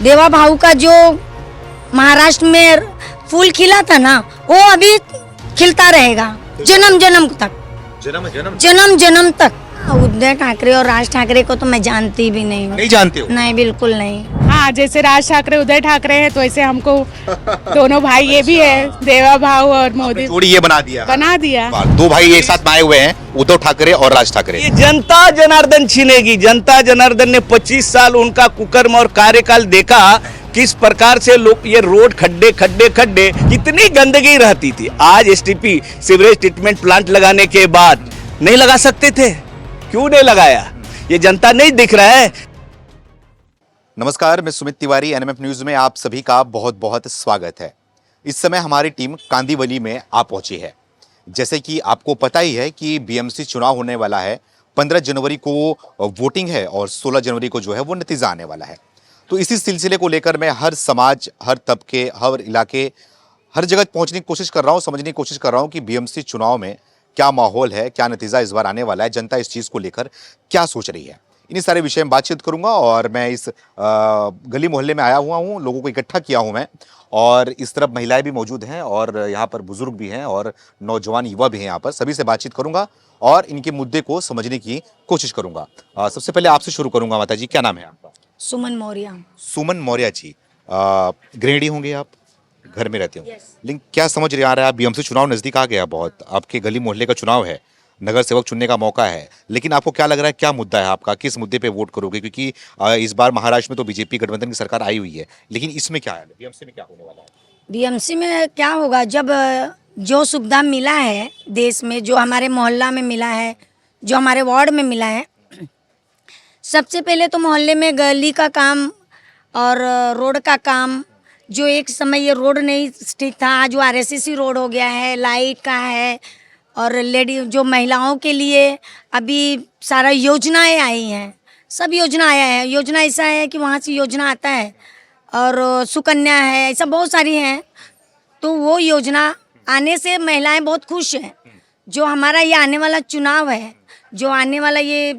देवा भाऊ का जो महाराष्ट्र में फूल खिला था ना, वो अभी खिलता रहेगा जन्म जन्म तक, जन्म जन्म तक। उद्धव ठाकरे और राज ठाकरे को तो मैं जानती भी नहीं हूँ। नहीं जानते हो? नहीं, बिल्कुल नहीं। हाँ, जैसे राज ठाकरे उदय ठाकरे है, तो ऐसे हमको दोनों भाई ये भी है, देवा भाऊ और मोदी जोड़ी ये बना दिया। दो भाई एक साथ आए हुए हैं, उद्धव ठाकरे और राज ठाकरे। ये जनता जनार्दन छीनेगी। जनता जनार्दन ने 25 साल उनका कुकर्म और कार्यकाल देखा, किस प्रकार से लोग ये रोड खड्डे खड्डे खड्डे, कितनी गंदगी रहती थी। आज एसटीपी सीवरेज ट्रीटमेंट प्लांट लगाने के बाद नहीं लगा सकते थे, क्यों नहीं लगाया? ये जनता नहीं दिख रहा है। नमस्कार, मैं सुमित तिवारी, एनएमएफ न्यूज में आप सभी का बहुत बहुत स्वागत है। इस समय हमारी टीम कांदीवली में आ पहुंची है। जैसे कि आपको पता ही है कि बीएमसी चुनाव होने वाला है, 15 जनवरी को वोटिंग है और 16 जनवरी को जो है वो नतीजा आने वाला है। तो इसी सिलसिले को लेकर मैं हर समाज, हर तबके, हर इलाके, हर जगह पहुंचने की कोशिश कर रहा हूं, समझने की कोशिश कर रहा हूं कि बीएमसी चुनाव में क्या माहौल है, क्या नतीजा इस बार आने वाला है, जनता इस चीज़ को लेकर क्या सोच रही है। इन्हीं सारे विषय में बातचीत करूंगा और मैं इस गली मोहल्ले में आया हुआ हूं, लोगों को इकट्ठा किया हूं मैं, और इस तरफ महिलाएं भी मौजूद हैं और यहाँ पर बुजुर्ग भी हैं और नौजवान युवा भी हैं। यहाँ पर सभी से बातचीत करूंगा और इनके मुद्दे को समझने की कोशिश करूंगा। सबसे पहले आपसे शुरू करूंगा। माता जी, क्या नाम है आपका? सुमन मौर्य। सुमन मौर्य जी, गृहिणी होंगे आप, घर में रहते हो? लेकिन क्या समझ रहे आ रहा है, बीएमसी चुनाव नजदीक आ गया, बहुत आपके गली मोहल्ले का चुनाव है, नगर सेवक चुनने का मौका है, लेकिन आपको क्या लग रहा है, क्या मुद्दा है आपका, किस मुद्दे पे वोट करोगे? क्योंकि इस बार महाराष्ट्र में तो बीजेपी गठबंधन की सरकार आई हुई है, लेकिन इसमें क्या है, बीएमसी में क्या होने वाला है? बीएमसी में क्या होगा, जब जो सुविधा मिला है देश में, जो हमारे मोहल्ला में मिला है, जो हमारे वार्ड में मिला है, सबसे पहले तो मोहल्ले में गली का काम और रोड का काम, जो एक समय ये रोड नहीं ठीक था, आज वो आरएससी रोड हो गया है, लाइट का है, और लेडी जो महिलाओं के लिए अभी सारा योजनाएं आई हैं, सब योजना आया है। योजना ऐसा है कि वहाँ से योजना आता है, और सुकन्या है, ऐसा बहुत सारी हैं। तो वो योजना आने से महिलाएं बहुत खुश हैं। जो हमारा ये आने वाला चुनाव है, जो आने वाला ये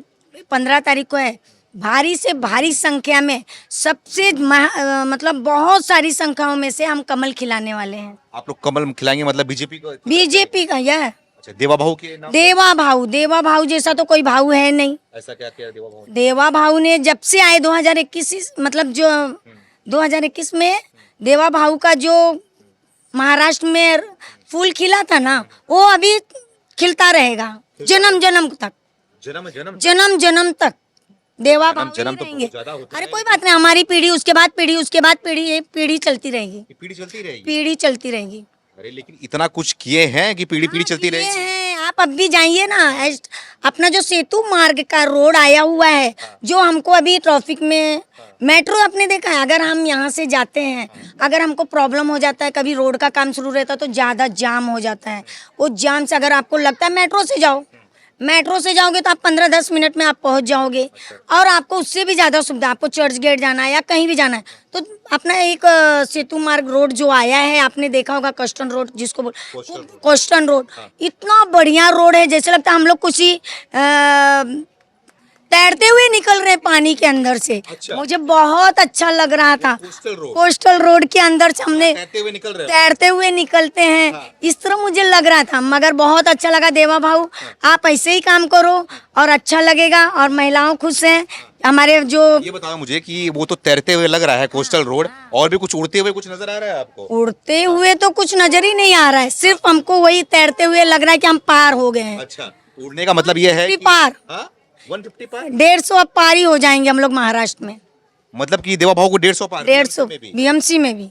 15 तारीख को है, भारी से भारी संख्या में, सबसे मतलब बहुत सारी संख्याओं में से हम कमल खिलाने वाले हैं। आप लोग कमल खिलाएंगे, मतलब बीजेपी को? बीजेपी का यह देवा भाऊ के नाम? देवा भाऊ जैसा तो कोई भाऊ है नहीं। ऐसा क्या किया देवा भाऊ? देवा भाऊ ने जब से आए 2021, मतलब जो 2021 में देवा भाऊ का जो महाराष्ट्र में फूल खिला था ना, वो अभी खिलता रहेगा जन्म जन्म तक, जन्म जन्म तक। देवा भाऊ जन्म तो रहेंगे। बहुत ज्यादा होता अरे कोई बात नहीं, हमारी पीढ़ी, उसके बाद पीढ़ी, उसके बाद पीढ़ी, ये पीढ़ी चलती रहेगी, पीढ़ी चलती रहेगी, पीढ़ी चलती रहेगी। अरे लेकिन इतना कुछ किए हैं कि पीढ़ी पीढ़ी चलती रहेगी। हैं। आप अब भी जाइए ना, अपना जो सेतु मार्ग का रोड आया हुआ है, जो हमको अभी ट्रैफिक में, मेट्रो आपने देखा है, अगर हम यहाँ से जाते हैं, अगर हमको प्रॉब्लम हो जाता है, कभी रोड का काम शुरू रहता है तो ज़्यादा जाम हो जाता है। वो जाम से अगर आपको लगता है मेट्रो से जाओ, मेट्रो से जाओगे तो आप 15-10 मिनट में आप पहुंच जाओगे, और आपको उससे भी ज़्यादा सुविधा, आपको चर्च गेट जाना है या कहीं भी जाना है तो अपना एक सेतु मार्ग रोड जो आया है, आपने देखा होगा, कोस्टल रोड जिसको कोस्टल रोड, इतना बढ़िया रोड है, जैसे लगता है हम लोग कुछ ही तैरते हुए निकल रहे पानी के अंदर से। अच्छा। मुझे बहुत अच्छा लग रहा था। कोस्टल रोड के अंदर से हमने तैरते हुए निकलते हैं। हाँ। इस तरह मुझे लग रहा था, मगर बहुत अच्छा लगा। देवा भाऊ, आप ऐसे ही काम करो और अच्छा लगेगा, और महिलाओं खुश हैं। हमारे जो, ये बताओ मुझे कि वो तो तैरते हुए लग रहा है कोस्टल रोड, और भी कुछ उड़ते हुए कुछ नजर आ रहा है आपको? उड़ते हुए तो कुछ नजर ही नहीं आ रहा है, सिर्फ हमको वही तैरते हुए लग रहा है कि हम पार हो गए हैं। अच्छा, उड़ने का मतलब ये है पार 150 पार, 150 अब पार ही हो जाएंगे हम लोग महाराष्ट्र में। मतलब कि देवा भाऊ को 150 पार? 150 बीएमसी में भी।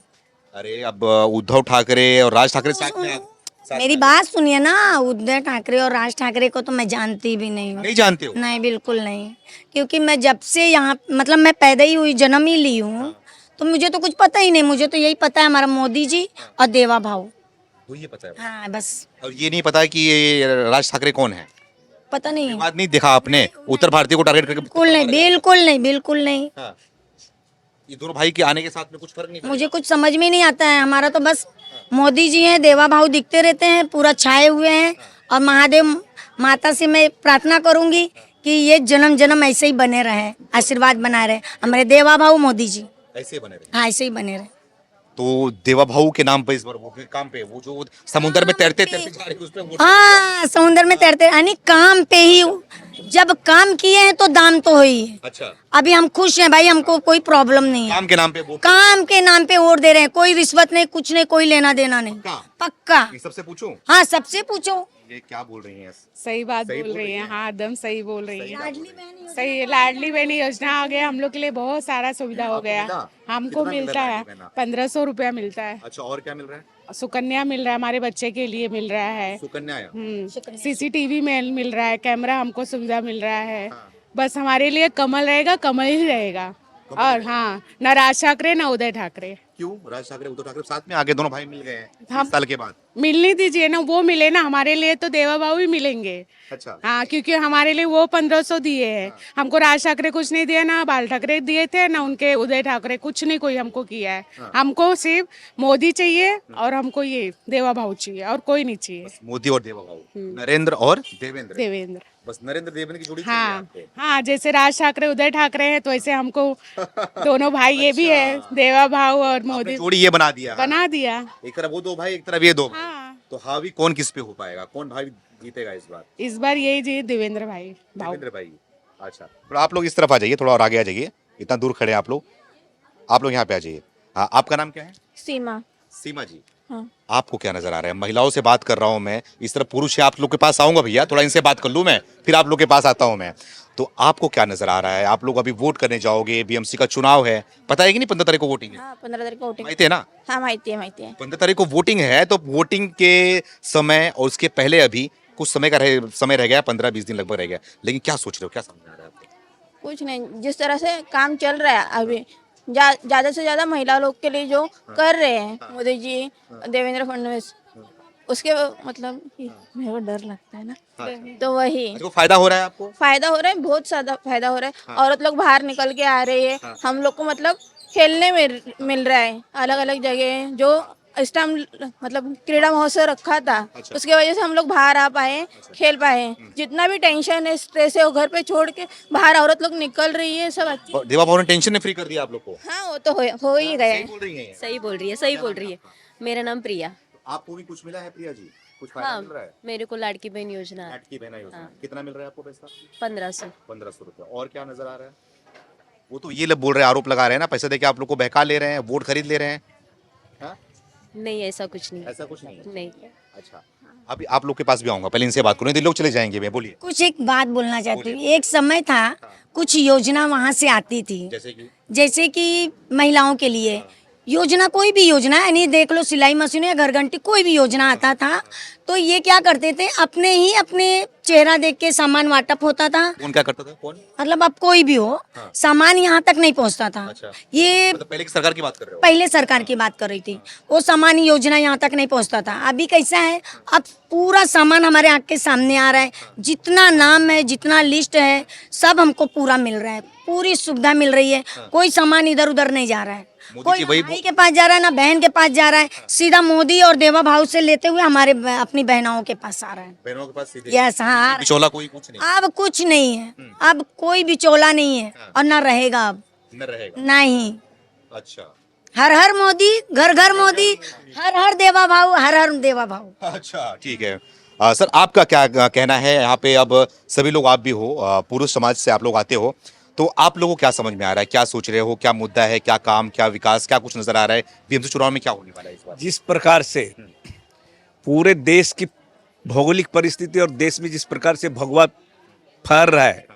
अरे अब उद्धव ठाकरे और राज ठाकरे साथ में मेरी बात सुनिए ना, उद्धव ठाकरे और राज ठाकरे को तो मैं जानती भी नहीं हूँ। नहीं जानते हो? नहीं, बिल्कुल नहीं, क्योंकि मैं जब से यहाँ, मतलब मैं पैदा ही हुई, जन्म ही ली हूँ, तो मुझे तो कुछ पता ही नहीं। मुझे तो यही पता है, हमारा मोदी जी और देवा भाऊ, ये पता है। हाँ बस। और ये नहीं पता कि ये राज ठाकरे कौन है? पता नहीं। बात नहीं देखा आपने उत्तर भारतीय को टारगेट करके? बिल्कुल नहीं, बिल्कुल नहीं, बिल्कुल नहीं। हाँ। ये दोनों भाई के आने के साथ में कुछ फर्क नहीं? मुझे कुछ समझ में नहीं आता है। हमारा तो बस मोदी जी हैं, देवा भाऊ दिखते रहते हैं, पूरा छाए हुए हैं, और महादेव माता से मैं प्रार्थना करूंगी कि ये जन्म जन्म ऐसे ही बने रहे, आशीर्वाद बनाए रहे हमारे देवा भाऊ मोदी जी। ऐसे बने रहे। हाँ ऐसे ही बने रहे। तो देवा भाऊ के नाम पे इस बार वो काम पे वो जो समुद्र में तैरते तैरते जा रहे हैं, उस पे वोट। हाँ समुद्र में तैरते यानी काम पे ही, जब काम किए हैं तो दाम तो हो ही है। अच्छा, अभी हम खुश हैं भाई, हमको कोई प्रॉब्लम नहीं है। काम के नाम पे वोट। काम के नाम पे वोट दे रहे हैं, कोई रिश्वत नहीं, कुछ नहीं, कोई लेना देना नहीं, पक्का? पक्का। ये सबसे पूछो, हाँ सबसे पूछो। ये क्या बोल रही हैं? सही बात सही बोल बोल रही रही है, हैं। हाँ एकदम सही बोल रही है। लाडली सही है, लाडली बहन योजना आ गया, हम लोग के लिए बहुत सारा सुविधा हो आपको गया। मिला? हमको कितना मिल मिलता रहा है है लाडली बहना? 1500 रुपया मिलता है। अच्छा, और क्या मिल रहा है? सुकन्या मिल रहा है, हमारे बच्चे के लिए मिल रहा है। सुकन्या आया। सीसीटीवी में मिल रहा है, कैमरा हमको सुविधा मिल रहा है। बस हमारे लिए कमल रहेगा, कमल ही रहेगा। और हाँ, न राज ठाकरे न उदय ठाकरे। क्यों? राज ठाकरे उद्धव ठाकरे साथ में आगे, दोनों भाई मिल गए हैं हम- 20 साल के बाद। मिलने दीजिए ना, वो मिले ना, हमारे लिए तो देवा बाबू ही मिलेंगे। अच्छा, हाँ, क्योंकि हमारे लिए वो 1500 दिए हैं। हमको राज ठाकरे कुछ नहीं दिया, ना बाल ठाकरे दिए थे, ना उनके उदय ठाकरे, कुछ नहीं कोई हमको किया है। हमको सिर्फ मोदी चाहिए और हमको ये देवा भाऊ चाहिए और कोई नहीं चाहिए। मोदी और देवा भाऊ, नरेंद्र और देवेंद्र। देवेंद्र। बस नरेंद्र देवेंद्र की जोड़ी चाहिए हाँ आपको। हाँ, जैसे राज ठाकरे उदय ठाकरे हैं, तो ऐसे हमको दोनों भाई ये भी है, देवा भाऊ और आपने मोदी जोड़ी ये बना दिया। बना दिया। एक तरफ वो दो भाई, एक तरफ ये दो भाई। हाँ, तो हावी कौन किस पे हो पाएगा? कौन भाई जीतेगा इस बार? इस बार यही जी देवेंद्र भाई भाऊ। देवेंद्र भाई। अच्छा, थोड़ा आप लोग इस तरफ आ जाइए, थोड़ा और आगे आ जाइए, इतना दूर खड़े हैं आप लोग। आप लोग यहाँ पे आ जाइए। हाँ, आपका नाम क्या है? सीमा। सीमा जी। हाँ। आपको क्या नजर आ रहा है? महिलाओं से बात कर रहा हूँ मैं, इस तरफ पुरुष है, आप लोग के पास आऊंगा भैया, थोड़ा इनसे बात कर लूँ मैं, फिर आप लोग के पास आता हूँ मैं। तो आपको क्या नजर आ रहा है? आप लोग अभी वोट करने जाओगे, बीएमसी का चुनाव है, पता है कि नहीं 15 तारीख को वोटिंग है? हाँ 15 तारीख को वोटिंग। माहिती है ना? हाँ माहिती है 15 तारीख को वोटिंग है, तो वोटिंग के समय और उसके पहले अभी कुछ समय रह गया, 15-20 दिन लगभग रह गया, लेकिन क्या सोच रहे हो, क्या समझ आ रहा है आपको? कुछ नहीं, जिस तरह से काम चल रहा है अभी, ज्यादा से ज्यादा महिला लोग के लिए जो कर रहे हैं मोदी जी, देवेंद्र फडणवीस, उसके मतलब मेरे को डर लगता है ना, तो वही अच्छा, फायदा हो रहा है आपको? फायदा हो रहा है, बहुत ज्यादा फायदा हो रहा है। औरत लोग बाहर निकल के आ रही है, हम लोग को मतलब खेलने में मिल रहा है अलग अलग जगह। जो इस टाइम मतलब क्रीड़ा महोत्सव रखा था, उसके वजह से हम लोग बाहर आ पाए, खेल पाए। जितना भी टेंशन है, स्ट्रेस है, वो घर पे छोड़ के बाहर औरत लोग निकल रही है, सब अच्छी। और देवा भाऊ ने टेंशन ने फ्री कर दिया आप लोग को। हाँ वो तो हो ही गया है। बोल रही हैं ये। सही बोल रही है, सही बोल रही है। मेरा नाम प्रिया। आपको भी कुछ मिला है प्रिया जी? कुछ फायदा मिल रहा है? मेरे को लाड़की बहन योजना ऐड की बहना योजना कितना मिल रहा है आपको पैसा? 1500। 1500 रुपया। और क्या नजर आ रहा है? वो तो ये लोग बोल रहे हैं, आरोप लगा रहे हैं ना, पैसे देके आप लोग को बहका ले रहे हैं, वोट खरीद ले रहे हैं। हाँ? नहीं, ऐसा कुछ नहीं। ऐसा कुछ नहीं है। नहीं। अच्छा, अभी आप लोग के पास भी आऊंगा, पहले इनसे बात करूँ, नहीं तो लोग चले जाएंगे। मैं बोलिए। कुछ एक बात बोलना चाहती हूँ। एक समय था, कुछ योजना वहाँ से आती थी, जैसे कि महिलाओं के लिए योजना, कोई भी योजना, यानी देख लो सिलाई मशीन या घर घंटी, कोई भी योजना आता था, तो ये क्या करते थे, अपने चेहरा देख के सामान वाटप होता था। कौन क्या करता था? कौन? मतलब अब कोई भी हो, सामान यहाँ तक नहीं पहुँचता था। अच्छा। ये मतलब पहले की सरकार की बात कर रहे हो? पहले सरकार की बात कर रही थी, वो सामान योजना यहाँ तक नहीं पहुँचता था। अभी कैसा है, अब पूरा सामान हमारे आँख के सामने आ रहा है, जितना नाम है, जितना लिस्ट है, सब हमको पूरा मिल रहा है, पूरी सुविधा मिल रही है, कोई सामान इधर उधर नहीं जा रहा है, कोई ना भाई के पास जा रहा है, ना बहन के पास जा रहा है, सीधा मोदी और देवा भाऊ से लेते हुए हमारे अपनी बहनाओं के पास आ रहा है। बहनों के पास सीधे? यस, हाँ। बिचौला कोई कुछ नहीं? अब कुछ नहीं है, अब कोई बिचौला नहीं है और ना रहेगा अब, न रहेगा। नहीं। अच्छा, हर हर मोदी, घर घर मोदी, हर हर देवा भाऊ, हर हर देवा भाऊ। अच्छा, ठीक है। सर, आपका क्या कहना है यहाँ पे? अब सभी लोग, आप भी हो, पुरुष समाज से आप लोग आते हो, तो आप लोगों को क्या समझ में आ रहा है, क्या सोच रहे हो, क्या मुद्दा है, क्या काम, क्या विकास, क्या कुछ नजर आ रहा है? बीएमसी चुनाव में क्या होने वाला है इस बार? जिस प्रकार से पूरे देश की भौगोलिक परिस्थिति और देश में जिस प्रकार से भगवा फैल रहा है,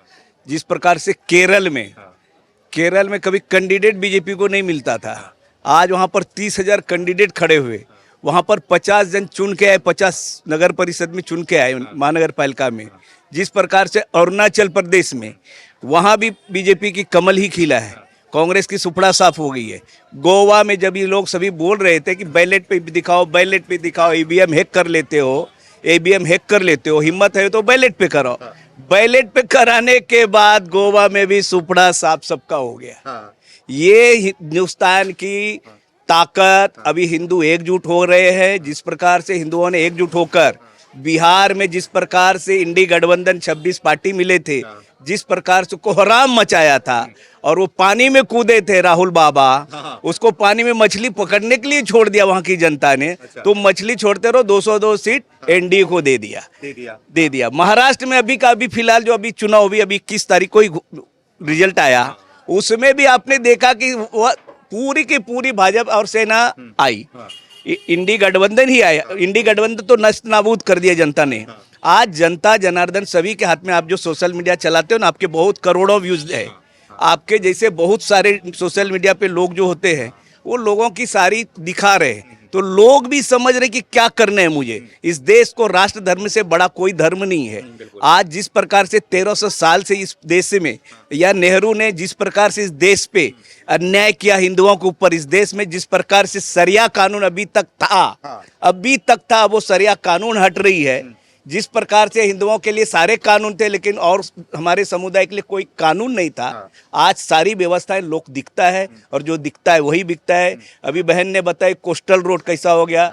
जिस प्रकार से केरल में कभी कैंडिडेट बीजेपी को नहीं मिलता था, आज वहाँ पर 30,000 कैंडिडेट खड़े हुए, वहाँ पर 50 जन चुन के आए, 50 नगर परिषद में चुन के आए, महानगर पालिका में। जिस प्रकार से अरुणाचल प्रदेश में वहाँ भी बीजेपी की कमल ही खिला है, कांग्रेस की सुपड़ा साफ हो गई है। गोवा में जब ये लोग सभी बोल रहे थे कि बैलेट पे दिखाओ, ईवीएम हैक कर लेते हो, हिम्मत है तो बैलेट पे करो। बैलेट पे कराने के बाद गोवा में भी सुपड़ा साफ सबका हो गया। ये हिंदुस्तान की ताकत, अभी हिंदू एकजुट हो रहे हैं। जिस प्रकार से हिंदुओं ने एकजुट होकर बिहार में जिस प्रकार से इंडी गठबंधन 26 पार्टी मिले थे, जिस प्रकार से कोहराम मचाया था और वो पानी में कूदे थे राहुल बाबा, उसको पानी में मछली पकड़ने के लिए छोड़ दिया वहां की जनता ने। तो मछली छोड़ते रहो, 202 सीट एनडीए को दे दिया। महाराष्ट्र में अभी का अभी फिलहाल जो अभी चुनाव हुई, अभी 21 तारीख को ही रिजल्ट आया, उसमें भी आपने देखा कि वह पूरी की पूरी भाजपा और सेना आई, इंडी गठबंधन ही आया। इंडी गठबंधन तो नष्ट नाबूद कर दिया जनता ने। आज जनता जनार्दन सभी के हाथ में, आप जो सोशल मीडिया चलाते हो ना, आपके बहुत करोड़ों व्यूज है, आपके जैसे बहुत सारे सोशल मीडिया पे लोग जो होते हैं वो लोगों की सारी दिखा रहे हैं, तो लोग भी समझ रहे कि क्या करना है मुझे। इस देश को राष्ट्र धर्म से बड़ा कोई धर्म नहीं है। आज जिस प्रकार से 1300 साल से इस देश में, या नेहरू ने जिस प्रकार से इस देश पे अन्याय किया हिंदुओं के ऊपर, इस देश में जिस प्रकार से सरिया कानून अभी तक था, वो सरिया कानून हट रही है। जिस प्रकार से हिंदुओं के लिए सारे कानून थे, लेकिन और हमारे समुदाय के लिए कोई कानून नहीं था। आज सारी व्यवस्थाएं लोग दिखता है, और जो दिखता है वही बिकता है। अभी बहन ने बताया कोस्टल रोड कैसा हो गया,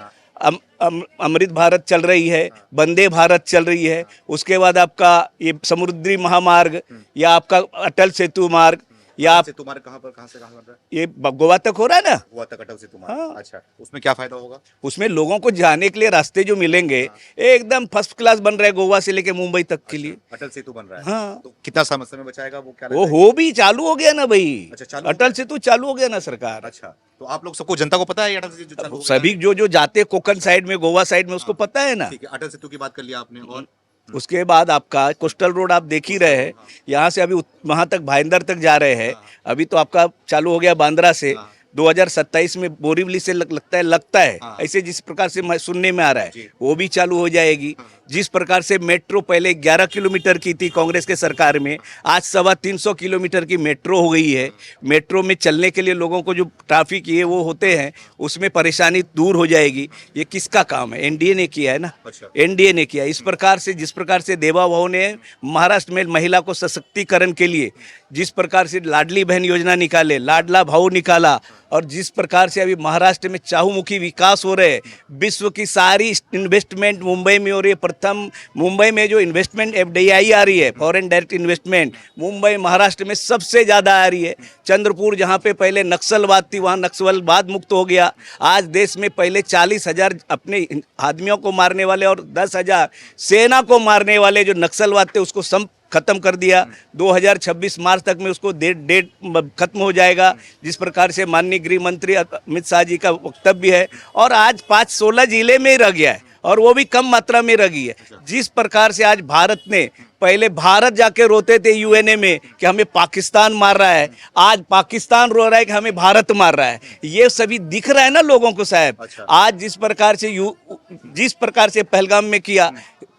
अमृत भारत चल रही है, वंदे भारत चल रही है, उसके बाद आपका ये समुद्री महामार्ग, या आपका अटल सेतु मार्ग, या आप तुम्हारे कहाँ से कहाँ पर? ये गोवा तक हो रहा है ना, गोवा तक अटल सेतु मार्ग। अच्छा, उसमें क्या फायदा होगा? उसमें लोगों को जाने के लिए रास्ते जो मिलेंगे एकदम फर्स्ट क्लास बन रहा है, गोवा से लेके मुंबई तक के लिए अटल सेतु बन रहा है। हाँ। तो कितना समय बचाएगा वो, क्या वो हो भी चालू हो गया ना भाई। अच्छा, चालू अटल सेतु चालू हो गया ना सरकार। अच्छा, तो आप लोग सबको, जनता को पता है ये अटल सेतु चालू हो गया? सभी जो जाते कोकण साइड में, गोवा साइड में, उसको पता है ना। ठीक है, अटल सेतु की बात कर लिया आपने। और उसके बाद आपका कोस्टल रोड आप देख ही रहे हैं, यहाँ से अभी वहां तक भाईंदर तक जा रहे हैं। अभी तो आपका चालू हो गया बांद्रा से, 2027 में बोरीवली से लगता है ऐसे जिस प्रकार से सुनने में आ रहा है, वो भी चालू हो जाएगी। जिस प्रकार से मेट्रो पहले 11 किलोमीटर की थी कांग्रेस के सरकार में, आज 350 किलोमीटर की मेट्रो हो गई है। मेट्रो में चलने के लिए लोगों को जो ट्रैफिक ये वो होते हैं, उसमें परेशानी दूर हो जाएगी। ये किसका काम है? एनडीए ने किया है ना। अच्छा। एनडीए ने किया। इस प्रकार से जिस प्रकार से देवा बहू ने महाराष्ट्र में महिला को सशक्तिकरण के लिए जिस प्रकार से लाडली बहन योजना निकाले, लाडला भाऊ निकाला, और जिस प्रकार से अभी महाराष्ट्र में चाहुमुखी विकास हो रहे हैं, विश्व की सारी इन्वेस्टमेंट मुंबई में हो रही है। प्रथम मुंबई में जो इन्वेस्टमेंट एफडीआई आ रही है, foreign direct investment, Mumbai Maharashtra में सबसे ज़्यादा आ रही है। चंद्रपुर जहाँ पे पहले नक्सलवाद थी, वहाँ नक्सलवाद मुक्त हो गया। आज देश में पहले 40,000 अपने आदमियों को मारने वाले और 10,000 सेना को मारने वाले जो नक्सलवाद थे, उसको खत्म कर दिया। 2026 मार्च तक में उसको डेट खत्म हो जाएगा, जिस प्रकार से माननीय गृह मंत्री अमित शाह जी का वक्तव्य है। और आज 5-16 जिले में ही रह गया है, और वो भी कम मात्रा में रह गई है। जिस प्रकार से आज भारत ने, पहले भारत जाके रोते थे यूएनए में कि हमें पाकिस्तान मार रहा है, आज पाकिस्तान रो रहा है कि हमें भारत मार रहा है। ये सभी दिख रहा है ना लोगों को साहब। आज जिस प्रकार से पहलगाम में किया,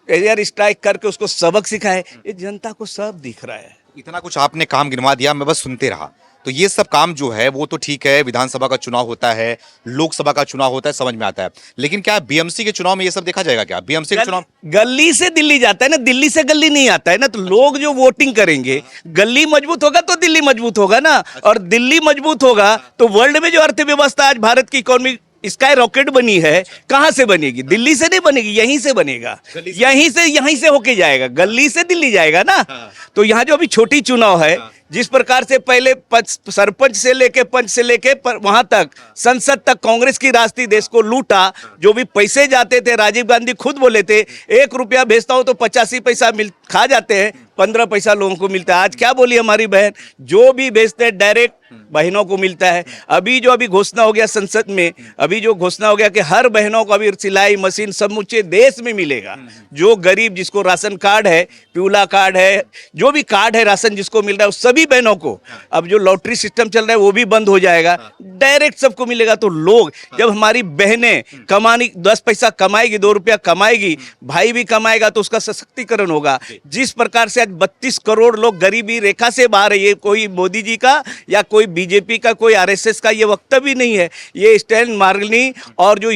एयर स्ट्राइक करके उसको सबक सिखाए, ये जनता को सब दिख रहा है। इतना कुछ आपने काम गिनवा दिया, मैं बस सुनते रहा। तो ये सब काम जो है वो तो ठीक है, विधानसभा का चुनाव होता है, लोकसभा का चुनाव होता है, समझ में आता है। लेकिन क्या बीएमसी के चुनाव में ये सब देखा जाएगा? क्या बीएमसी के चुनाव गली से दिल्ली जाता है ना, दिल्ली से गली नहीं आता है ना। तो लोग जो वोटिंग करेंगे, गली मजबूत होगा तो दिल्ली मजबूत होगा ना, और दिल्ली मजबूत होगा तो वर्ल्ड में जो अर्थव्यवस्था आज भारत की इकोनॉमी स्काई रॉकेट बनी है, कहां से बनेगी? दिल्ली से नहीं बनेगी, यहीं से बनेगा। यहीं से होके जाएगा, गली से दिल्ली जाएगा ना। तो यहाँ जो अभी छोटी चुनाव है, जिस प्रकार से पहले सरपंच से लेके पंच से लेके वहां तक संसद तक कांग्रेस की राज थी, देश को लूटा। जो भी पैसे जाते थे, राजीव गांधी खुद बोले थे 1 रुपया भेजता हूं तो 85 पैसा खा जाते हैं, 15 पैसा लोगों को मिलता है। आज क्या बोली हमारी बहन, जो भी भेजते हैं डायरेक्ट बहनों को मिलता है। अभी घोषणा हो गया संसद में, अभी जो घोषणा हो गया कि हर बहनों को अभी सिलाई मशीन समूचे देश में मिलेगा। जो गरीब, जिसको राशन कार्ड है, पीला कार्ड है, जो भी कार्ड है राशन जिसको मिल रहा है, उस सभी बहनों को अब जो लॉटरी सिस्टम चल रहा है वो भी बंद हो जाएगा, डायरेक्ट सबको मिलेगा। तो लोग, जब हमारी बहनें कमानी 10 पैसा कमाएगी, 2 रुपया कमाएगी, भाई भी कमाएगा, तो उसका सशक्तिकरण होगा। जिस प्रकार से आज 32 करोड़ लोग गरीबी रेखा से बाहर है, ये कोई मोदी जी का या कोई बीजेपी का कोई आरएसएस का ये वक्तव्य नहीं है। ये स्टैन मार्गनी और जो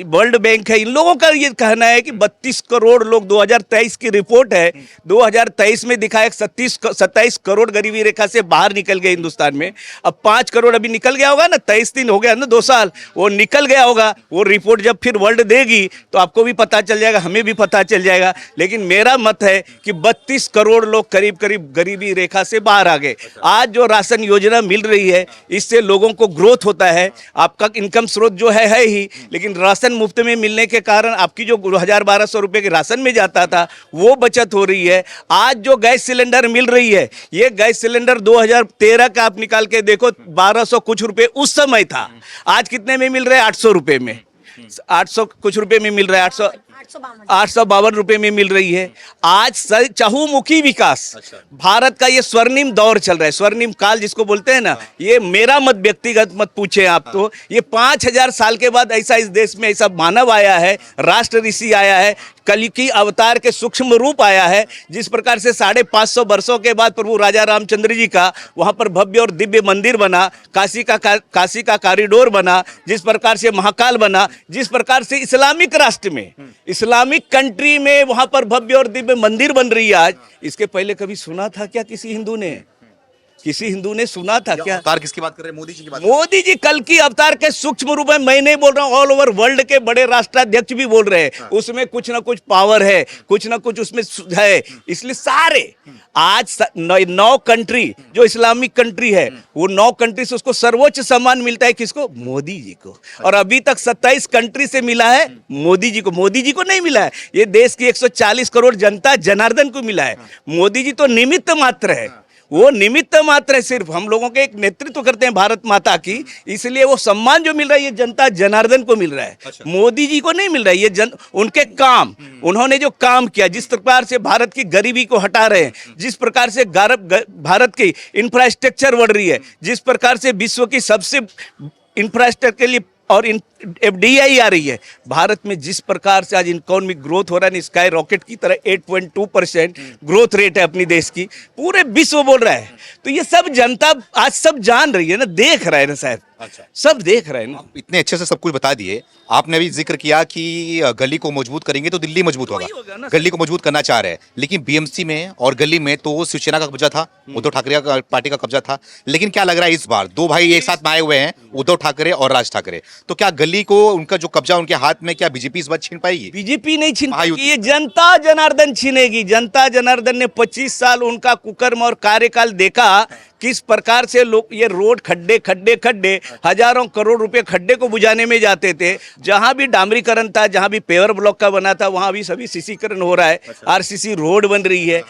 वर्ल्ड बैंक है, इन लोगों का ये कहना है कि 32 करोड़ लोग, 2023 की रिपोर्ट है, 2023 में दिखाया 27 करोड़ गरीबी रेखा से बाहर निकल गए हिंदुस्तान में। अब 5 करोड़ अभी निकल गया होगा ना, 23 दिन हो गया ना, 2 साल, वो निकल गया होगा। वो रिपोर्ट जब फिर वर्ल्ड देगी तो आपको भी पता चल जाएगा, हमें भी पता चल जाएगा। लेकिन मेरा मत है कि 32 करोड़ लोग करीब करीब गरीबी रेखा से बाहर आ गए। आज जो राशन योजना मिल रही है, इससे लोगों को ग्रोथ होता है। आपका इनकम स्रोत जो है ही, लेकिन राशन मुफ्त में मिलने के कारण आपकी जो 1000-1200 रुपए के राशन में जाता था वो बचत हो रही है। आज जो गैस सिलेंडर मिल रही है, ये गैस सिलेंडर 2013 का आप निकाल के देखो, 1200 कुछ रुपए उस समय था। आज कितने में मिल रहे हैं? 800 रुपए में, 800 कुछ रुपए में मिल रहा है, 852 रुपए में मिल रही है। आज चहुमुखी विकास, भारत का ये स्वर्णिम दौर चल रहा है, स्वर्णिम काल जिसको बोलते हैं ना। ये मेरा मत, व्यक्तिगत मत पूछे आप तो, ये 5000 साल के बाद ऐसा इस देश में ऐसा मानव आया है, राष्ट्र ऋषि आया है, कली की अवतार के सूक्ष्म रूप आया है। जिस प्रकार से 550 वर्षों के बाद प्रभु राजा रामचंद्र जी का वहाँ पर भव्य और दिव्य मंदिर बना, काशी का कॉरिडोर बना, जिस प्रकार से महाकाल बना, जिस प्रकार से इस्लामिक राष्ट्र में, इस्लामिक कंट्री में वहाँ पर भव्य और दिव्य मंदिर बन रही है आज, इसके पहले कभी सुना था क्या किसी हिंदू ने? किसी हिंदू ने सुना था क्या? अवतार किसकी बात कर रहे हैं? मोदी जी की बात। मोदी जी कल की अवतार के सूक्ष्म रूप में, मैं नहीं बोल रहा हूँ, ऑल ओवर वर्ल्ड के बड़े राष्ट्राध्यक्ष भी बोल रहे हैं। उसमें कुछ ना कुछ पावर है, कुछ ना कुछ उसमें है। इसलिए सारे आज 9 कंट्री जो इस्लामिक कंट्री है, वो 9 कंट्री से उसको सर्वोच्च सम्मान मिलता है। किसको? मोदी जी को। और अभी तक 27 कंट्री से मिला है मोदी जी को। मोदी जी को नहीं मिला है, ये देश की 140 करोड़ जनता जनार्दन को मिला है। मोदी जी तो निमित्त मात्र है, वो निमित्त मात्र है। सिर्फ हम लोगों के एक नेतृत्व करते हैं भारत माता की, इसलिए वो सम्मान जो मिल रहा है ये जनता जनार्दन को मिल रहा है। मोदी जी को नहीं मिल रहा है। ये उनके काम, उन्होंने जो काम किया, जिस प्रकार से भारत की गरीबी को हटा रहे हैं, जिस प्रकार से भारत की इंफ्रास्ट्रक्चर बढ़ रही है, जिस प्रकार से विश्व की सबसे इंफ्रास्ट्रक्चर के लिए और FDI आ रही है, भारत में जिस प्रकार से आज इकोनॉमिक ग्रोथ हो रहा है, स्काई रॉकेट की तरह 8.2% ग्रोथ रेट है अपनी देश की, पूरे विश्व बोल रहा है। तो ये सब जनता आज सब जान रही है ना, देख रहा है ना साहब। अच्छा, सब देख रहे हैं ना। इतने अच्छे से सब कुछ बता दिए। आपने अभी जिक्र किया कि गली को मजबूत करेंगे तो दिल्ली मजबूत होगा, गली को मजबूत करना चाह रहे हैं। लेकिन BMC में और गली में तो शिवसेना का कब्जा था, उद्धव ठाकरे का पार्टी का कब्जा था। लेकिन क्या लग रहा है इस बार 2 भाई एक साथ में आए हुए हैं, उद्धव ठाकरे और राज ठाकरे, तो क्या गली को, उनका जो कब्जा उनके हाथ में, क्या बीजेपी इस बार छीन पाएगी? बीजेपी नहीं छीन पाएगी, ये जनता जनार्दन छीनेगी। जनता जनार्दन ने 25 साल उनका कुकर्म और कार्यकाल देखा, किस प्रकार से लोग ये रोड खड्डे हजारों करोड़ रुपए खड्डे को बुझाने में जाते थे। जहां भी डामरीकरण था, जहां भी पेवर ब्लॉक का बना था, वहां भी सभी सीसीकरण हो रहा है। RCC रोड बन रही है।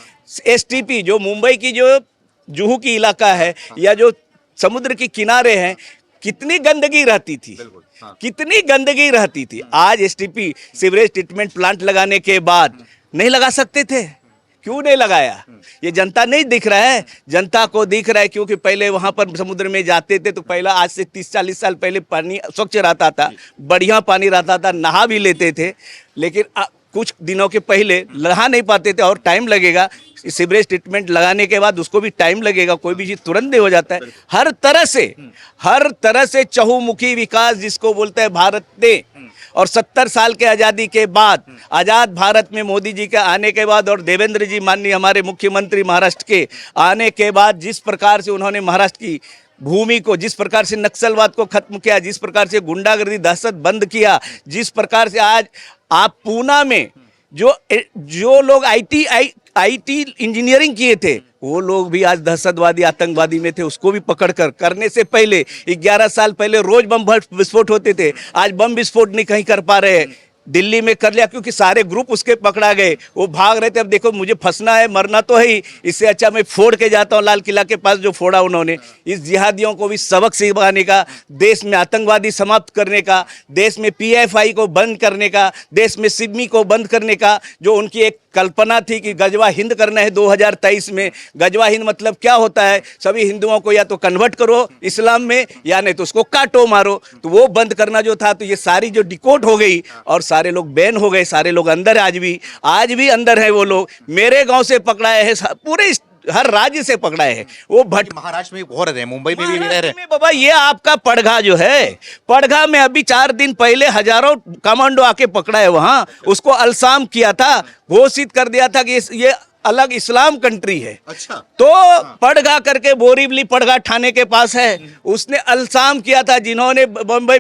STP जो मुंबई की जो जुहू की इलाका है या जो समुद्र के किनारे हैं, कितनी गंदगी रहती थी, कितनी गंदगी रहती थी। आज STP सीवरेज ट्रीटमेंट प्लांट लगाने के बाद नहीं लगा सकते थे, क्यों नहीं लगाया? ये जनता नहीं दिख रहा है, जनता को दिख रहा है। क्योंकि पहले वहां पर समुद्र में जाते थे तो पहला, आज से 30-40 साल पहले पानी स्वच्छ रहता था, बढ़िया पानी रहता था, नहा भी लेते थे। लेकिन कुछ दिनों के पहले नहा नहीं पाते थे, और टाइम लगेगा। सीवरेज ट्रीटमेंट लगाने के बाद उसको भी टाइम लगेगा, कोई भी चीज तुरंत नहीं हो जाता है। हर तरह से चहुमुखी विकास जिसको बोलते हैं भारत ने। और 70 साल के आज़ादी के बाद, आज़ाद भारत में मोदी जी के आने के बाद और देवेंद्र जी माननीय हमारे मुख्यमंत्री महाराष्ट्र के आने के बाद, जिस प्रकार से उन्होंने महाराष्ट्र की भूमि को, जिस प्रकार से नक्सलवाद को खत्म किया, जिस प्रकार से गुंडागर्दी दहशत बंद किया, जिस प्रकार से आज आप पूना में जो लोग IT इंजीनियरिंग किए थे, वो लोग भी आज दहशतवादी आतंकवादी में थे, उसको भी पकड़कर, करने से पहले 11 साल पहले रोज बम विस्फोट होते थे, आज बम विस्फोट नहीं कहीं कर पा रहे हैं। दिल्ली में कर लिया क्योंकि सारे ग्रुप उसके पकड़ा गए, वो भाग रहे थे। अब देखो मुझे फंसना है, मरना तो है ही, इससे अच्छा मैं फोड़ के जाता हूँ लाल किला के पास जो फोड़ा उन्होंने। इस जिहादियों को भी सबक सिखाने का, देश में आतंकवादी समाप्त करने का, देश में PFI को बंद करने का, देश में सिमी को बंद करने का, जो उनकी एक कल्पना थी कि गजवा हिंद करना है 2023 में। गजवा हिंद मतलब क्या होता है? सभी हिंदुओं को या तो कन्वर्ट करो इस्लाम में, या नहीं तो उसको काटो मारो। तो वो बंद करना जो था, तो ये सारी जो डिकोड हो गई और सारे लोग बैन हो गए, सारे लोग अंदर, आज भी अंदर है वो लोग। मेरे गांव से पकड़ाए हैं, पूरे हर राज्य से पकड़ा है। वो भट महाराष्ट्र में हो रहे हैं, मुंबई में भी रह रहे हैं। में बाबा ये आपका पड़घा जो है, पड़घा में अभी 4 दिन पहले हजारों कमांडो आके पकड़ा है वहां, उसको अल्साम किया था, घोषित कर दिया था कि ये अलग इस्लाम कंट्री है। अच्छा। तो पड़घा करके बोरीवली पड़घा थाने के पास है, उसने अल्साम किया था, जिन्होंने बम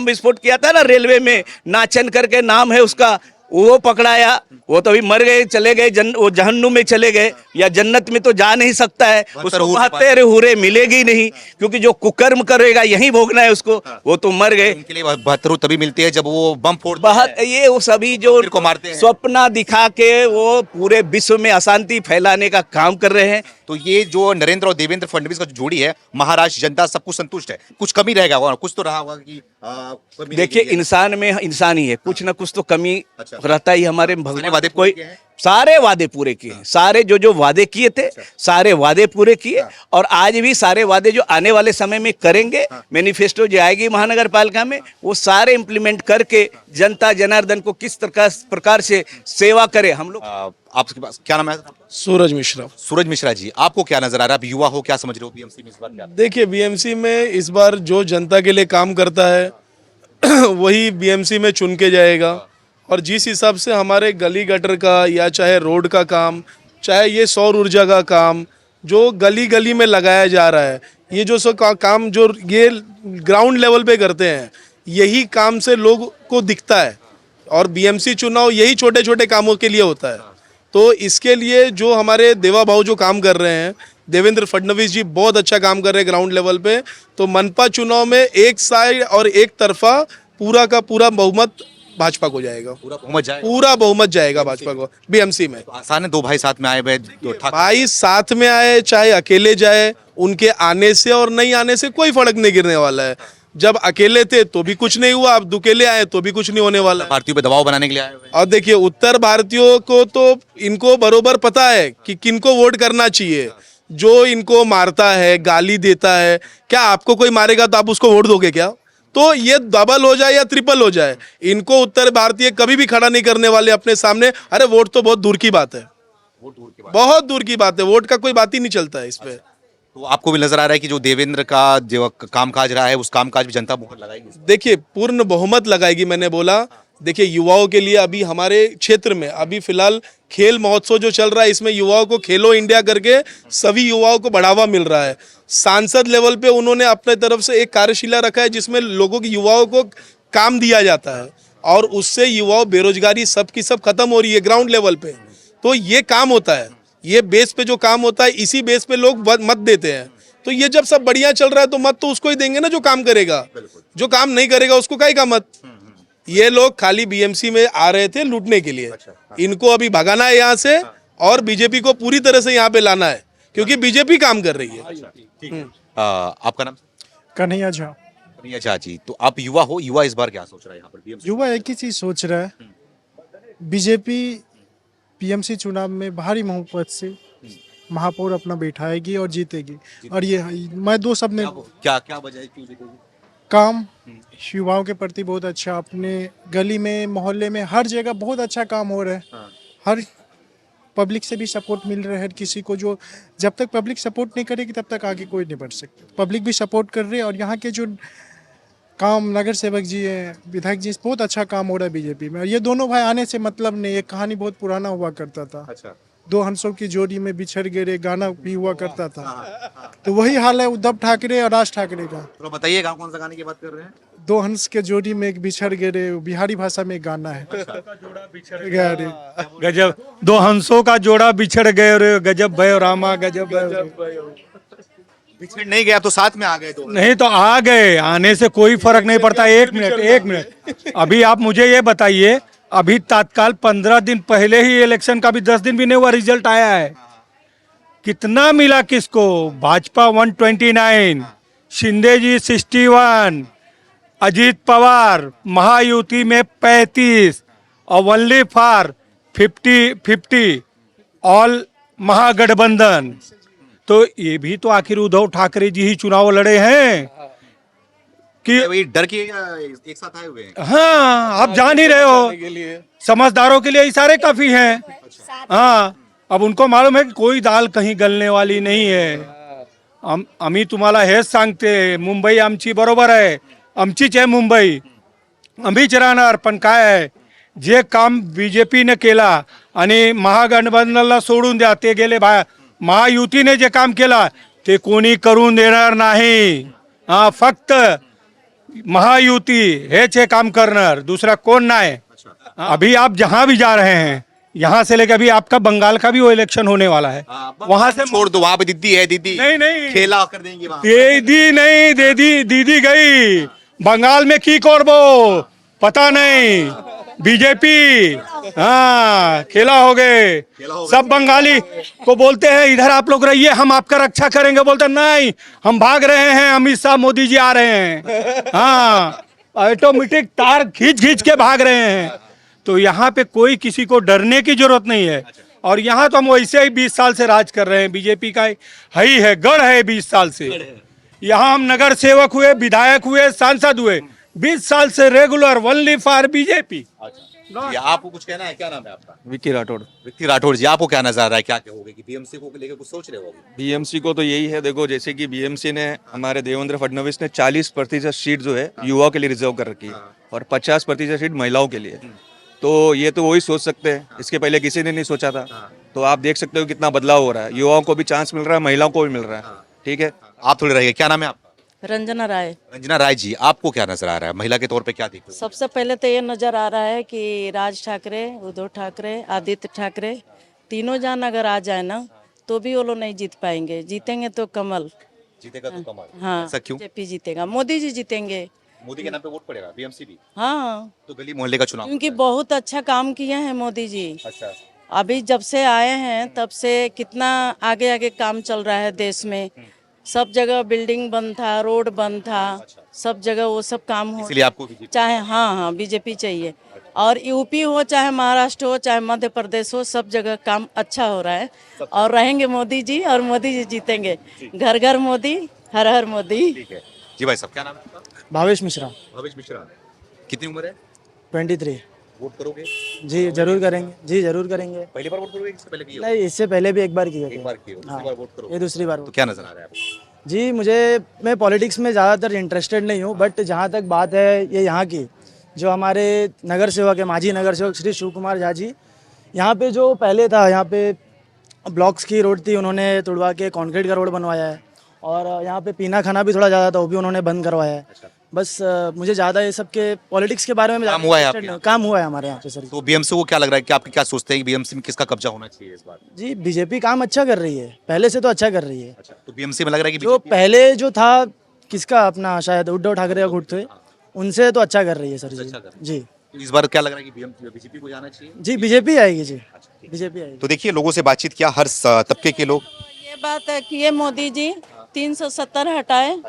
विस्फोट किया था ना रेलवे में, नाचन करके नाम है उसका, वो पकड़ाया। वो तो अभी मर गए, चले गए वो जहन्नुम में चले गए, या जन्नत में तो जा नहीं सकता है, उसको 72 हुरे मिलेगी नहीं, क्योंकि जो कुकर्म करेगा यही भोगना है उसको। वो तो मर गए। उनके लिए 72 तभी मिलती है जब वो बम फोड़ते हैं। ये वो सभी जो को मारते हैं, स्वप्न दिखा के वो पूरे विश्व में अशांति फैलाने का काम कर रहे हैं। तो ये जो नरेंद्र और देवेंद्र फडणवीस का जो जोड़ी है, महाराष्ट्र जनता सब कुछ संतुष्ट है। कुछ कमी रहेगा वहाँ, कुछ तो रहा होगा कि कमी देखिए, रहेगी। इंसान में इंसान ही है, कुछ ना कुछ तो कमी अच्छा। रहता ही। हमारे सारे भगवान वादे कोई पूरे किए हैं? सारे वादे पूरे किए हैं, सारे जो वादे किए थे सारे वादे पूरे किए, और आज भी सारे वादे जो आने वाले समय में करेंगे, मैनिफेस्टो जो आएगी महानगर पालिका में, वो सारे इंप्लीमेंट करके जनता जनार्दन को किस प्रकार से सेवा करे हम लोग। आपके पास क्या नाम है? सूरज मिश्रा। सूरज मिश्रा जी, आपको क्या नजर आ रहा है? आप युवा हो, क्या समझ रहे हो बीएमसी में इस बार क्या? देखिए, बीएमसी में इस बार जो जनता के लिए काम करता है वही बीएमसी में चुन के जाएगा। और जिस हिसाब से हमारे गली गटर का या चाहे रोड का काम, चाहे ये सौर ऊर्जा का काम जो गली गली में लगाया जा रहा है, ये जो काम जो ये ग्राउंड लेवल पे करते हैं, यही काम से लोग को दिखता है। और बीएमसी चुनाव यही छोटे छोटे कामों के लिए होता है। तो इसके लिए जो हमारे देवा भाऊ जो काम कर रहे हैं, देवेंद्र फडणवीस जी बहुत अच्छा काम कर रहे हैं ग्राउंड लेवल पे। तो मनपा चुनाव में एक साइड और एक तरफा पूरा का पूरा बहुमत भाजपा को जाएगा। पूरा बहुमत जाएगा भाजपा को बीएमसी में। तो आसान है, दो भाई साथ में आए हुए, भाई साथ में आए चाहे अकेले जाए, उनके आने से और नहीं आने से कोई फर्क नहीं गिरने वाला है। जब अकेले थे तो भी कुछ नहीं हुआ, अब दुकेले आए तो भी कुछ नहीं होने वाला। भारतीयों पे दबाव बनाने के लिए आए हुए। और देखिए, उत्तर भारतीयों को तो इनको बरोबर पता है कि किनको वोट करना चाहिए। जो इनको मारता है, गाली देता है, क्या आपको कोई मारेगा तो आप उसको वोट दोगे क्या? तो ये डबल हो जाए या ट्रिपल हो जाए, इनको उत्तर भारतीय कभी भी खड़ा नहीं करने वाले अपने सामने। अरे वोट तो बहुत दूर की बात है, बहुत दूर की बात है, वोट का कोई बात ही नहीं चलता है इस पे। तो आपको भी नजर आ रहा है कि जो देवेंद्र का जो कामकाज रहा है, उस कामकाज में जनता मुहर लगाएगी? देखिए, पूर्ण बहुमत लगाएगी। मैंने बोला, देखिए युवाओं के लिए अभी हमारे क्षेत्र में अभी फिलहाल खेल महोत्सव जो चल रहा है, इसमें युवाओं को खेलो इंडिया करके सभी युवाओं को बढ़ावा मिल रहा है। सांसद लेवल पे उन्होंने अपने तरफ से एक कार्यशाला रखा है जिसमें लोगों की युवाओं को काम दिया जाता है, और उससे युवाओं बेरोजगारी सब की सब खत्म हो रही है ग्राउंड लेवल पे। तो ये काम होता है, ये बेस पे जो काम होता है, इसी बेस पे लोग मत देते हैं। तो ये जब सब बढ़िया चल रहा है तो मत तो उसको ही देंगे ना जो काम करेगा। जो काम नहीं करेगा उसको काहे का मत। ये लोग खाली बीएमसी में आ रहे थे लूटने के लिए। इनको अभी भगाना है यहाँ से, और बीजेपी को पूरी तरह से यहाँ पे लाना है, क्योंकि बीजेपी काम कर रही है। आपका नाम? कन्हैया झा। कन्हैया झा जी, तो आप युवा हो, युवा इस बार क्या सोच रहा है यहाँ पर बीएमसी? युवा एक ही चीज सोच रहा है, बीजेपी पीएमसी चुनाव में भारी बहुमत से महापौर अपना बैठाएगी और जीतेगी। और ये मैं दो शब्द में, क्या क्या वजह है, क्यों जीतेगी? काम युवाओं के प्रति बहुत अच्छा, अपने गली में मोहल्ले में हर जगह बहुत अच्छा काम हो रहा है। हर पब्लिक से भी सपोर्ट मिल रहा है किसी को, जो जब तक पब्लिक सपोर्ट नहीं करेगी तब तक आगे कोई नहीं बढ़ सकता। पब्लिक भी सपोर्ट कर रही है, और यहाँ के जो काम नगर सेवक जी हैं, विधायक जी, बहुत अच्छा काम हो रहा है बीजेपी में। और ये दोनों भाई आने से मतलब नहीं, एक कहानी बहुत पुराना हुआ करता था। अच्छा। दो हंसों की जोड़ी में बिछड़ गए, गाना भी हुआ करता था। तो वही हाल है उद्धव ठाकरे और राज ठाकरे का। तो बताइएगा कौन सा गाने की बात कर रहे हैं? दो हंस के जोड़ी में एक बिछड़ गए, बिहारी भाषा में एक गाना है। गजब, दो हंसों का जोड़ा बिछड़ गए रे, गजब भयो रामा, गजब बिछड़ नहीं गया तो साथ में आ गए तो? नहीं तो आ गए, आने से कोई फर्क नहीं पड़ता। एक मिनट, अभी आप मुझे ये बताइए, अभी तत्काल 15 दिन पहले ही इलेक्शन का भी 10 दिन भी नहीं हुआ, रिजल्ट आया है। कितना मिला किसको? भाजपा 129, शिंदे जी 61, अजीत पवार महायुति में 35, और ओनली फॉर 50 ऑल महागठबंधन। तो ये भी तो आखिर उद्धव ठाकरे जी ही चुनाव लड़े हैं कि वही डर के एक साथ आए हुए हैं। हाँ, आप जान ही रहे हो, समझदारों के लिए इशारे काफी हैं। हाँ, अब उनको मालूम है कि कोई दाल कहीं गलने वाली नहीं है. आम्ही तुम्हाला हेच सांगते, मुंबई आमची बरोबर आहे, आमचीच आहे मुंबई, आम्हीच राहणार. पण काय आहे, जे काम बीजेपीने केला आणि महागठबंधनला सोडून द्या, ते गेले बाहेर. महायुतीने जे काम केला ते कोणी करून देणार नाही. हा, फक्त महायुती हेच हे काम करणार, दूसरा कोण नाही. अभी आप जहाँ भी जा रहे हैं, यहाँ से लेकर अभी आपका बंगाल का भी वो इलेक्शन होने वाला है, वहां से छोड़ दो, वहां पे दीदी है, दीदी नहीं खेला कर देंगी वहां. दीदी नहीं, दीदी गई बंगाल में की करबो पता नहीं. बीजेपी हाँ खेला हो गए. सब बंगाली को बोलते हैं इधर आप लोग रहिए, हम आपका रक्षा करेंगे, बोलते नहीं हम भाग रहे हैं, अमित शाह मोदी जी आ रहे हैं. हाँ, ऑटोमेटिक तार खींच के भाग रहे हैं. तो यहाँ पे कोई किसी को डरने की जरूरत नहीं है. और यहाँ तो हम वैसे ही 20 साल से राज कर रहे हैं, बीजेपी का ही है, गढ़ है 20 साल से. यहाँ हम नगर सेवक हुए, विधायक हुए, सांसद हुए, 20 साल से रेगुलर ओनली फॉर बीजेपी. ये आपको कुछ कहना है? क्या नाम है आपका? विक्की राठौड़. विक्की राठौड़ जी, आपको क्या नजर आ रहा है, क्या कहोगे कि बीएमसी को लेकर कुछ सोच रहे हो? बीएमसी को तो यही है, देखो जैसे कि बीएमसी ने, हमारे देवेंद्र फडणवीस ने 40% सीट जो है युवाओं के लिए रिजर्व कर रखी है और 50% सीट महिलाओं के लिए. तो ये तो वही सोच सकते हैं, इसके पहले किसी ने नहीं सोचा था. तो आप देख सकते हो कितना बदलाव हो रहा है, युवाओं को भी चांस मिल रहा है, महिलाओं को भी मिल रहा है. ठीक है, आप थोड़ी रहिए. क्या नाम है आपका? रंजना राय. रंजना राय जी, आपको क्या नजर आ रहा है, महिला के तौर पे क्या देखते हो? सबसे पहले तो ये नजर आ रहा है कि राज ठाकरे, उद्धव ठाकरे, आदित्य ठाकरे तीनों जान अगर आ जाए ना तो भी वो लोग नहीं जीत पाएंगे. जीतेंगे तो कमल. जीतेगा तो कमल. हाँ, ऐसा क्यों? बीजेपी जीतेगा, मोदी जी जीतेंगे. मोदी के नाम पे वोट पड़ेगा, बीएमसी भी. हाँ, तो गली मोहल्ले का चुनाव. क्योंकि बहुत अच्छा काम किए हैं मोदी जी. अच्छा. अभी जब से आए हैं तब से कितना आगे आगे काम चल रहा है देश में. सब जगह बिल्डिंग बंद था, रोड बंद था, सब जगह वो सब काम हो. इसलिए आपको बीजेपी चाहे हाँ बीजेपी चाहिए. और यूपी हो, चाहे महाराष्ट्र हो, चाहे मध्य प्रदेश हो, सब जगह काम अच्छा हो रहा है. और रहेंगे मोदी जी, और मोदी जी जीतेंगे. घर घर मोदी, हर हर मोदी. ठीक है जी. भाई साहब, क्या नाम है आपका? भावेश मिश्रा. भवेश मिश्रा. कितनी उम्र है? 23. वोट करोगे? जी जरूर करेंगे, जी जरूर करेंगे. पहली बार वोट करोगे, इससे पहले किए हो? नहीं, इससे पहले भी एक बार किए थे. एक बार किए हो, दूसरी बार वोट करोगे. ये दूसरी बार. तो क्या नजर आ रहा है आपको? जी मैं पॉलिटिक्स में ज़्यादातर इंटरेस्टेड नहीं हूँ, बट जहाँ तक बात है ये यहाँ की, जो हमारे नगर सेवक है, माजी नगर सेवक श्री शिव कुमार झा जी, यहाँ पे जो पहले था, यहाँ पे ब्लॉक्स की रोड थी, उन्होंने तुड़वा के कंक्रीट का रोड बनवाया है. और यहाँ पे पीना खाना भी थोड़ा ज़्यादा था, वो भी उन्होंने बंद करवाया है. बस मुझे ज़्यादा ये सब के पॉलिटिक्स के बारे में काम हुआ है आपके यहाँ? काम हुआ है हमारे यहाँ पे सर. तो बीएमसी को क्या लग रहा है कि आपके क्या सोचते हैं कि बीएमसी में किसका कब्जा होना चाहिए इस बार? जी बीजेपी काम अच्छा कर रही है, पहले से तो अच्छा कर रही है. अच्छा, तो बीएमसी में लग रहा है कि जो BJP पहले जो था किसका, अपना शायद उद्धव ठाकरे का गुट थे, उनसे तो अच्छा कर रही है सर. जी तो इस बार क्या लग रहा है कि बीजेपी को जाना चाहिए? जी बीजेपी आएगी. जी बीजेपी आएगी. तो देखिए, लोगों से बातचीत किया, हर तबके के लोग. ये बात है कि ये मोदी जी 370 हटाए.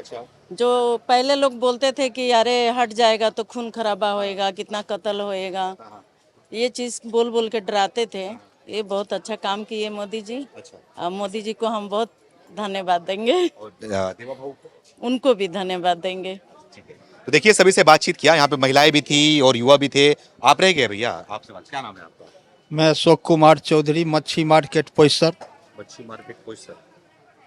जो पहले लोग बोलते थे कि अरे हट जाएगा तो खून खराबा होएगा, कितना कत्ल होएगा, ये चीज बोल बोल के डराते थे. ये बहुत अच्छा काम किए मोदी जी. मोदी जी को हम बहुत धन्यवाद देंगे, देवा भाऊ को? उनको भी धन्यवाद देंगे. तो देखिए, सभी से बातचीत किया, यहाँ पे महिलाएं भी थी और युवा भी थे. आप रह गए भैया, आपसे बात. क्या नाम है आपका? मैं अशोक कुमार चौधरी, मच्छी मार्केट पोईसर. मच्छी मार्केट पोईसर.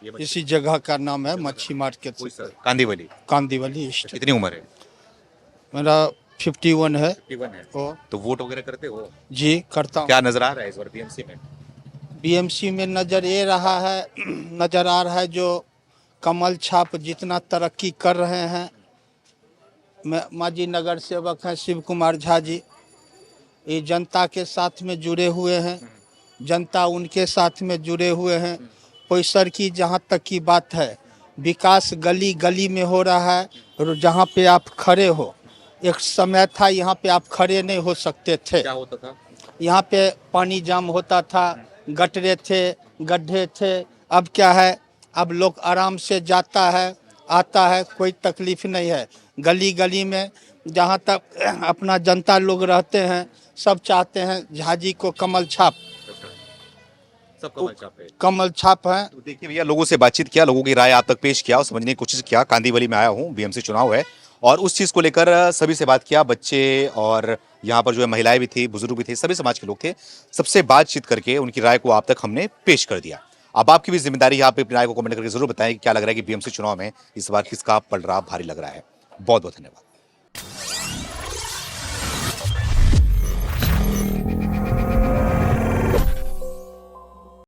ये इसी जगह का नाम है मच्छी मार्केट पोईसर, कांदीवली. कांदीवली स्टेट. कितनी उम्र है? मेरा 51 है. 51 है. ओ, तो वोट वगैरह करते हो? जी करता हूँ. क्या नजर आ रहा है इस बार बीएमसी में? बीएमसी में नजर ये रहा है, नजर आ रहा है जो कमल छाप जितना तरक्की कर रहे हैं. माजी नगर सेवक हैं शिव कुमार झा जी, ये जनता के साथ में जुड़े हुए हैं, जनता उनके साथ में जुड़े हुए हैं. पोईसर की जहाँ तक की बात है, विकास गली गली में हो रहा है. और जहाँ पे आप खड़े हो, एक समय था यहाँ पे आप खड़े नहीं हो सकते थे. क्या होता था? यहाँ पे पानी जाम होता था, गटरे थे, गड्ढे थे. अब क्या है, अब लोग आराम से जाता है, आता है, कोई तकलीफ नहीं है. गली गली में जहाँ तक अपना जनता लोग रहते हैं, सब चाहते हैं झा जी को कमल छाप. सब कमल छाप है. कमल छाप है. तो देखिए भैया, लोगों से बातचीत किया, लोगों की राय आप तक पेश किया और समझने की कोशिश किया. कांदीवली में आया हूँ, बीएमसी चुनाव है और उस चीज़ को लेकर सभी से बात किया, बच्चे और यहाँ पर जो है महिलाएं भी थी, बुजुर्ग भी थे, सभी समाज के लोग थे। सबसे बातचीत करके उनकी राय को आप तक हमने पेश कर दिया। अब आपकी भी जिम्मेदारी है, आप अपनी राय को कमेंट करके जरूर बताएं कि क्या लग रहा है कि बीएमसी चुनाव में इस बार किसका पलड़ा भारी लग रहा है। बहुत बहुत धन्यवाद।